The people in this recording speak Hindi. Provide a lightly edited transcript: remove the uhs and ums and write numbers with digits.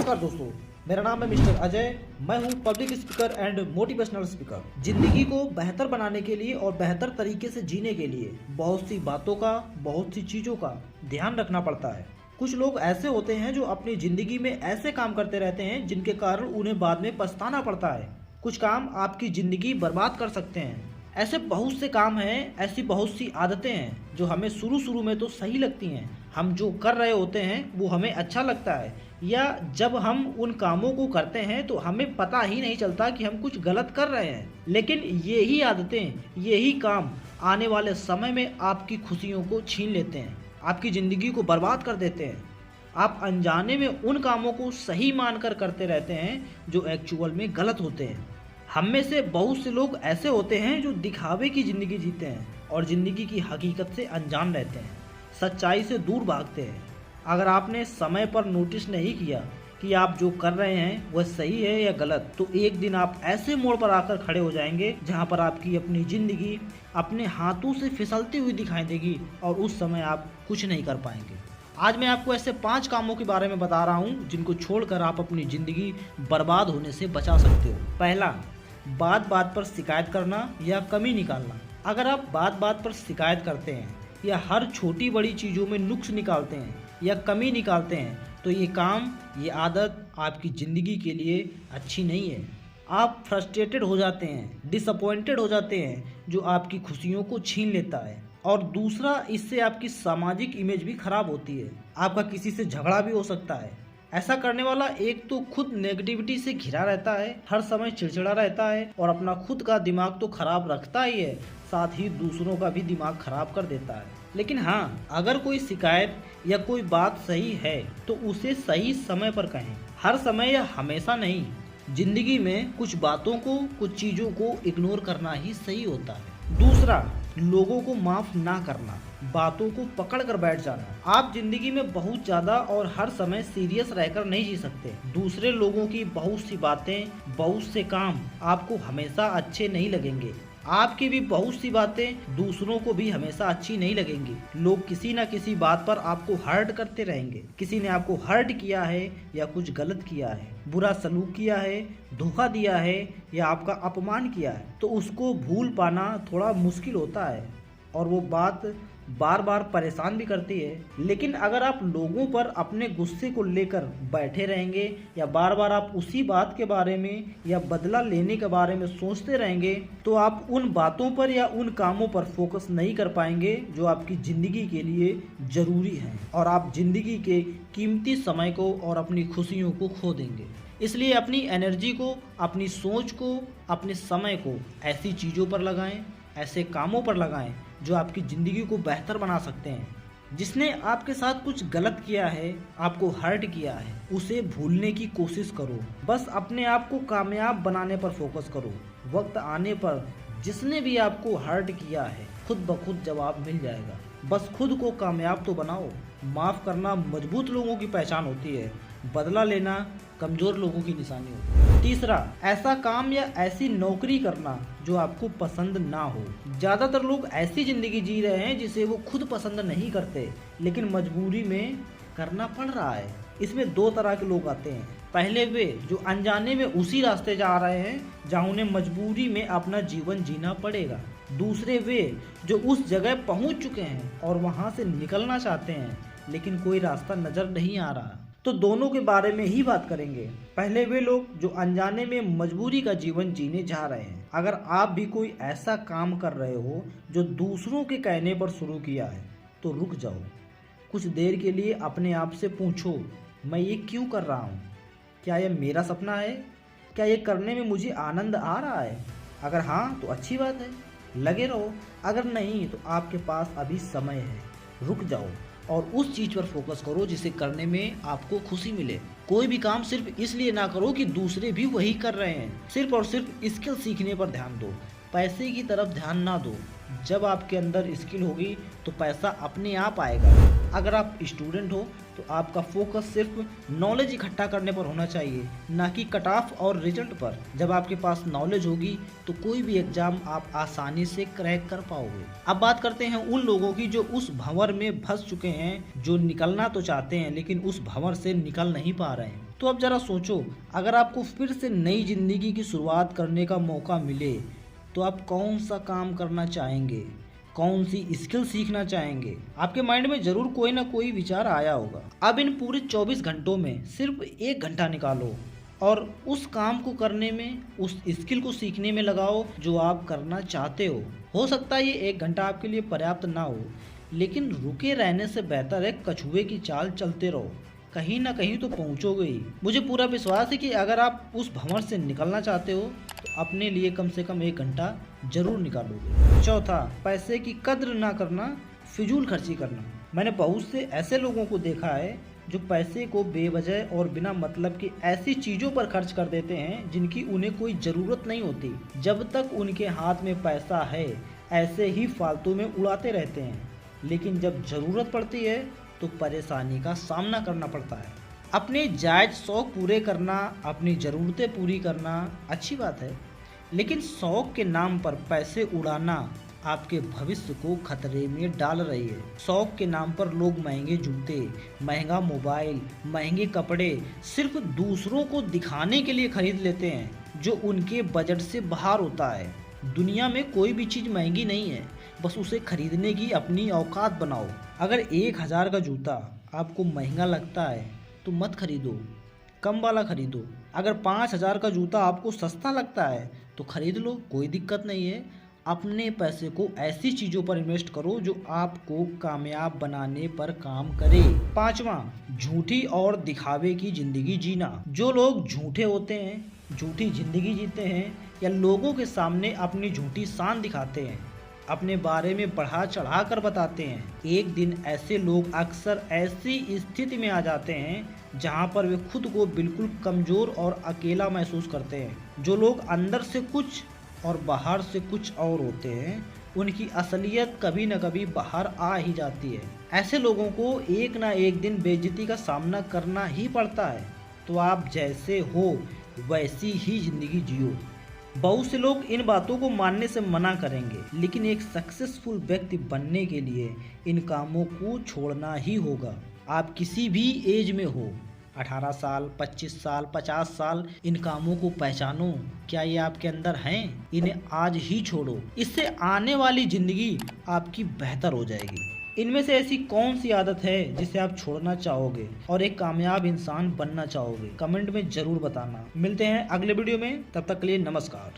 नमस्कार दोस्तों, मेरा नाम है मिस्टर अजय। मैं हूं public speaker and motivational speaker. जिंदगी को बेहतर बनाने के लिए और बेहतर तरीके से जीने के लिए बहुत सी बातों का, बहुत सी चीज़ों का ध्यान रखना पड़ता है। कुछ लोग ऐसे होते हैं जो अपनी ज़िंदगी में ऐसे काम करते रहते हैं जिनके कारण उन्हें बाद में पछताना पड़ता है। कुछ काम आपकी ज़िंदगी बर्बाद कर सकते हैं। ऐसे बहुत से काम हैं, ऐसी बहुत सी आदतें हैं जो हमें शुरू शुरू में तो सही लगती हैं। हम जो कर रहे होते हैं वो हमें अच्छा लगता है, या जब हम उन कामों को करते हैं तो हमें पता ही नहीं चलता कि हम कुछ गलत कर रहे हैं। लेकिन यही आदतें, यही काम आने वाले समय में आपकी खुशियों को छीन लेते हैं, आपकी ज़िंदगी को बर्बाद कर देते हैं। आप अनजाने में उन कामों को सही मानकर करते रहते हैं जो एक्चुअल में गलत होते हैं। हम में से बहुत से लोग ऐसे होते हैं जो दिखावे की ज़िंदगी जीते हैं और ज़िंदगी की हकीकत से अनजान रहते हैं, सच्चाई से दूर भागते हैं। अगर आपने समय पर नोटिस नहीं किया कि आप जो कर रहे हैं वह सही है या गलत, तो एक दिन आप ऐसे मोड़ पर आकर खड़े हो जाएंगे जहां पर आपकी अपनी ज़िंदगी अपने हाथों से फिसलती हुई दिखाई देगी और उस समय आप कुछ नहीं कर पाएंगे। आज मैं आपको ऐसे 5 कामों के बारे में बता रहा हूं जिनको छोड़कर आप अपनी ज़िंदगी बर्बाद होने से बचा सकते हो। पहला, बात बात पर शिकायत करना या कमी निकालना। अगर आप बात बात पर शिकायत करते हैं या हर छोटी बड़ी चीज़ों में नुक्स निकालते हैं या कमी निकालते हैं तो ये काम, ये आदत आपकी ज़िंदगी के लिए अच्छी नहीं है। आप फ्रस्ट्रेटेड हो जाते हैं, डिसअपॉइंटेड हो जाते हैं, जो आपकी खुशियों को छीन लेता है। और दूसरा, इससे आपकी सामाजिक इमेज भी खराब होती है। आपका किसी से झगड़ा भी हो सकता है। ऐसा करने वाला एक तो खुद नेगेटिविटी से घिरा रहता है, हर समय चिड़चिड़ा रहता है और अपना खुद का दिमाग तो खराब रखता ही है, साथ ही दूसरों का भी दिमाग खराब कर देता है। लेकिन हाँ, अगर कोई शिकायत या कोई बात सही है तो उसे सही समय पर कहें, हर समय या हमेशा नहीं। जिंदगी में कुछ बातों को, कुछ चीज़ों को इग्नोर करना ही सही होता है। दूसरा, लोगों को माफ़ ना करना, बातों को पकड़ कर बैठ जाना। आप जिंदगी में बहुत ज़्यादा और हर समय सीरियस रहकर नहीं जी सकते। दूसरे लोगों की बहुत सी बातें, बहुत से काम आपको हमेशा अच्छे नहीं लगेंगे। आपकी भी बहुत सी बातें दूसरों को भी हमेशा अच्छी नहीं लगेंगी। लोग किसी न किसी बात पर आपको हर्ट करते रहेंगे। किसी ने आपको हर्ट किया है या कुछ गलत किया है, बुरा सलूक किया है, धोखा दिया है या आपका अपमान किया है, तो उसको भूल पाना थोड़ा मुश्किल होता है और वो बात बार बार परेशान भी करती है। लेकिन अगर आप लोगों पर अपने गुस्से को लेकर बैठे रहेंगे या बार बार आप उसी बात के बारे में या बदला लेने के बारे में सोचते रहेंगे, तो आप उन बातों पर या उन कामों पर फोकस नहीं कर पाएंगे जो आपकी ज़िंदगी के लिए ज़रूरी हैं, और आप ज़िंदगी के कीमती समय को और अपनी खुशियों को खो देंगे। इसलिए अपनी एनर्जी को, अपनी सोच को, अपने समय को ऐसी चीज़ों पर लगाएं, ऐसे कामों पर लगाएं जो आपकी ज़िंदगी को बेहतर बना सकते हैं। जिसने आपके साथ कुछ गलत किया है, आपको हर्ट किया है, उसे भूलने की कोशिश करो। बस अपने आप को कामयाब बनाने पर फोकस करो। वक्त आने पर जिसने भी आपको हर्ट किया है, खुद ब खुद जवाब मिल जाएगा। बस खुद को कामयाब तो बनाओ। माफ़ करना मजबूत लोगों की पहचान होती है, बदला लेना कमज़ोर लोगों की निशानी होती है। तीसरा, ऐसा काम या ऐसी नौकरी करना जो आपको पसंद ना हो। ज़्यादातर लोग ऐसी ज़िंदगी जी रहे हैं जिसे वो खुद पसंद नहीं करते, लेकिन मजबूरी में करना पड़ रहा है। इसमें 2 तरह के लोग आते हैं। पहले वे जो अनजाने में उसी रास्ते जा रहे हैं जहाँ उन्हें मजबूरी में अपना जीवन जीना पड़ेगा। दूसरे वे जो उस जगह पहुँच चुके हैं और वहाँ से निकलना चाहते हैं, लेकिन कोई रास्ता नज़र नहीं आ रहा। तो दोनों के बारे में ही बात करेंगे। पहले वे लोग जो अनजाने में मजबूरी का जीवन जीने जा रहे हैं। अगर आप भी कोई ऐसा काम कर रहे हो जो दूसरों के कहने पर शुरू किया है, तो रुक जाओ। कुछ देर के लिए अपने आप से पूछो, मैं ये क्यों कर रहा हूँ? क्या यह मेरा सपना है? क्या ये करने में मुझे आनंद आ रहा है? अगर हाँ तो अच्छी बात है, लगे रहो। अगर नहीं तो आपके पास अभी समय है, रुक जाओ और उस चीज़ पर फोकस करो जिसे करने में आपको खुशी मिले। कोई भी काम सिर्फ इसलिए ना करो कि दूसरे भी वही कर रहे हैं। सिर्फ और सिर्फ स्किल सीखने पर ध्यान दो, पैसे की तरफ ध्यान ना दो। जब आपके अंदर स्किल होगी तो पैसा अपने आप आएगा। अगर आप स्टूडेंट हो तो आपका फोकस सिर्फ नॉलेज इकट्ठा करने पर होना चाहिए, ना कि कट ऑफ और रिजल्ट पर। जब आपके पास नॉलेज होगी तो कोई भी एग्जाम आप आसानी से क्रैक कर पाओगे। अब बात करते हैं उन लोगों की जो उस भंवर में फंस चुके हैं, जो निकलना तो चाहते हैं लेकिन उस भंवर से निकल नहीं पा रहे हैं। तो अब जरा सोचो, अगर आपको फिर से नई जिंदगी की शुरुआत करने का मौका मिले तो आप कौन सा काम करना चाहेंगे, कौन सी स्किल सीखना चाहेंगे? आपके माइंड में जरूर कोई ना कोई विचार आया होगा। अब इन पूरे 24 घंटों में सिर्फ 1 घंटा निकालो और उस काम को करने में, उस स्किल को सीखने में लगाओ जो आप करना चाहते हो। हो सकता है ये 1 घंटा आपके लिए पर्याप्त ना हो, लेकिन रुके रहने से बेहतर है कछुए की चाल चलते रहो, कहीं ना कहीं तो पहुंचोगे ही। मुझे पूरा विश्वास है कि अगर आप उस भंवर से निकलना चाहते हो तो अपने लिए कम से कम 1 घंटा जरूर निकालोगे। चौथा, पैसे की कद्र ना करना, फिजूल खर्ची करना। मैंने बहुत से ऐसे लोगों को देखा है जो पैसे को बेवजह और बिना मतलब की ऐसी चीज़ों पर खर्च कर देते हैं जिनकी उन्हें कोई ज़रूरत नहीं होती। जब तक उनके हाथ में पैसा है ऐसे ही फालतू में उड़ाते रहते हैं, लेकिन जब ज़रूरत पड़ती है तो परेशानी का सामना करना पड़ता है। अपने जायज़ शौक़ पूरे करना, अपनी ज़रूरतें पूरी करना अच्छी बात है, लेकिन शौक़ के नाम पर पैसे उड़ाना आपके भविष्य को खतरे में डाल रही है। शौक़ के नाम पर लोग महंगे जूते, महंगा मोबाइल, महंगे कपड़े सिर्फ दूसरों को दिखाने के लिए खरीद लेते हैं जो उनके बजट से बाहर होता है। दुनिया में कोई भी चीज़ महंगी नहीं है, बस उसे खरीदने की अपनी औकात बनाओ। अगर 1000 का जूता आपको महंगा लगता है तो मत खरीदो, कम वाला खरीदो। अगर 5000 का जूता आपको सस्ता लगता है तो खरीद लो, कोई दिक्कत नहीं है। अपने पैसे को ऐसी चीज़ों पर इन्वेस्ट करो जो आपको कामयाब बनाने पर काम करे। पांचवा, झूठी और दिखावे की ज़िंदगी जीना। जो लोग झूठे होते हैं, झूठी ज़िंदगी जीते हैं या लोगों के सामने अपनी झूठी शान दिखाते हैं, अपने बारे में बढ़ा चढ़ा कर बताते हैं, एक दिन ऐसे लोग अक्सर ऐसी स्थिति में आ जाते हैं जहां पर वे खुद को बिल्कुल कमज़ोर और अकेला महसूस करते हैं। जो लोग अंदर से कुछ और बाहर से कुछ और होते हैं, उनकी असलियत कभी न कभी बाहर आ ही जाती है। ऐसे लोगों को एक ना एक दिन बेइज्जती का सामना करना ही पड़ता है। तो आप जैसे हो वैसी ही ज़िंदगी जियो। बहुत से लोग इन बातों को मानने से मना करेंगे, लेकिन एक सक्सेसफुल व्यक्ति बनने के लिए इन कामों को छोड़ना ही होगा। आप किसी भी एज में हो, 18 साल, 25 साल, 50 साल, इन कामों को पहचानो। क्या ये आपके अंदर हैं? इन्हें आज ही छोड़ो, इससे आने वाली ज़िंदगी आपकी बेहतर हो जाएगी। इनमें से ऐसी कौन सी आदत है जिसे आप छोड़ना चाहोगे और एक कामयाब इंसान बनना चाहोगे? कमेंट में ज़रूर बताना। मिलते हैं अगले वीडियो में, तब तक के लिए नमस्कार।